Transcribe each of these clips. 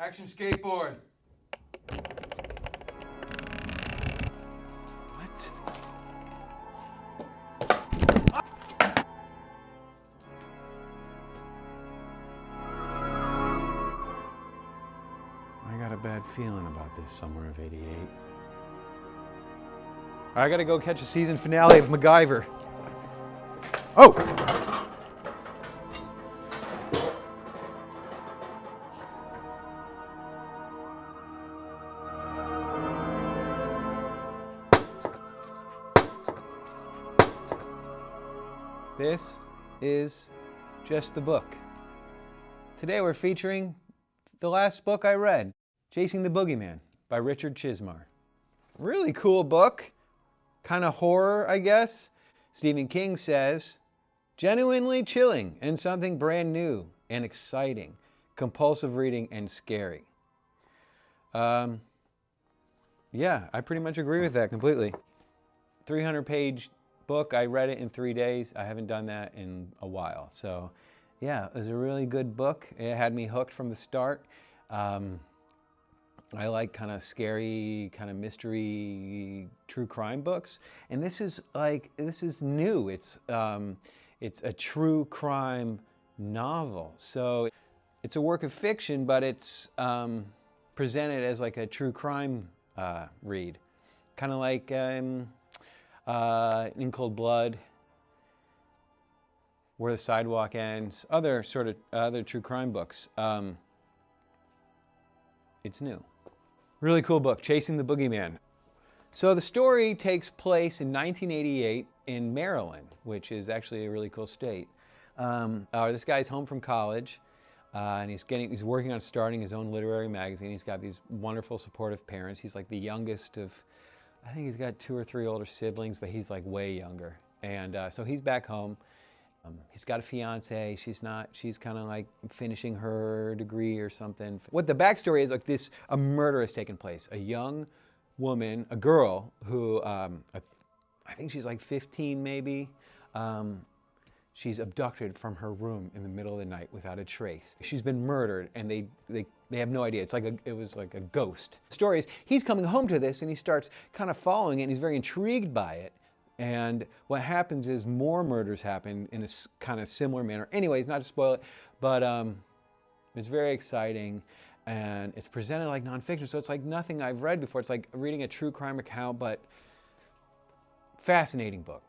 Action skateboard. What? I got a bad feeling about this summer of '88. I gotta go catch a season finale of MacGyver. Oh! This is just the book. Today we're featuring the last book I read, Chasing the Boogeyman by Richard Chizmar. Really cool book, kind of horror, I guess. Stephen King says, genuinely chilling and something brand new and exciting, compulsive reading and scary. Yeah, I pretty much agree with that completely. 300-page book. I read it in 3 days. I haven't done that in a while. So yeah, it was a really good book. It had me hooked from the start. I like kind of scary, kind of mystery, true crime books. And this is new. It's a true crime novel. So it's a work of fiction, but it's presented as like a true crime read. Kind of like In Cold Blood, Where the Sidewalk Ends, other true crime books. It's new. Really cool book, Chasing the Boogeyman. So the story takes place in 1988 in Maryland, which is actually a really cool state. This guy's home from college, and he's working on starting his own literary magazine. He's got these wonderful, supportive parents. He's like the youngest of, I think he's got 2 or 3 older siblings, but he's like way younger. And so he's back home. He's got a fiance. She's kind of like finishing her degree or something. What the backstory is, like a murder has taken place. A young woman, a girl who, I think she's like 15 maybe. She's abducted from her room in the middle of the night without a trace. She's been murdered, and they have no idea. It was like a ghost. The story is, he's coming home to this, and he starts kind of following it, and he's very intrigued by it. And what happens is more murders happen in a kind of similar manner. Anyways, not to spoil it, but it's very exciting, and it's presented like nonfiction, so it's like nothing I've read before. It's like reading a true crime account, but fascinating book.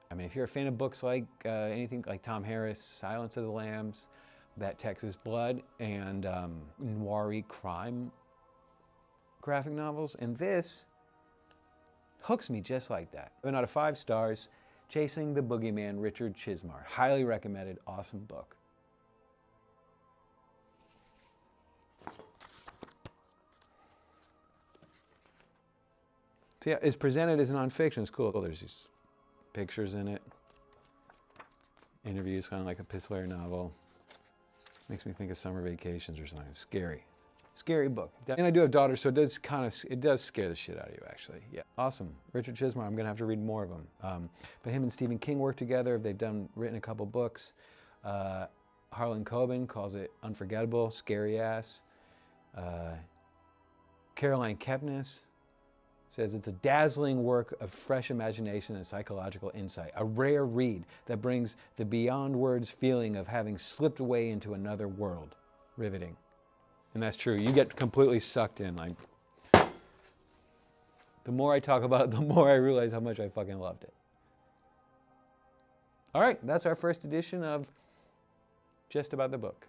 I mean, if you're a fan of books like anything like Tom Harris, Silence of the Lambs, That Texas Blood, and noir-y crime graphic novels, and this hooks me just like that. 7 out of 5 stars, Chasing the Boogeyman, Richard Chizmar. Highly recommended, awesome book. So yeah, it's presented as nonfiction. It's cool. There's these pictures in it. Interviews, kind of like a epistolary novel. Makes me think of summer vacations or something. Scary. Scary book. And I do have daughters, so it does scare the shit out of you, actually. Yeah, awesome. Richard Chizmar, I'm gonna have to read more of them. But him and Stephen King work together. They've written a couple books. Harlan Coben calls it unforgettable, scary ass. Caroline Kepnes says it's a dazzling work of fresh imagination and psychological insight, a rare read that brings the beyond words feeling of having slipped away into another world. Riveting. And that's true. You get completely sucked in. Like, the more I talk about it, the more I realize how much I fucking loved it. All right, that's our first edition of Just About the Book.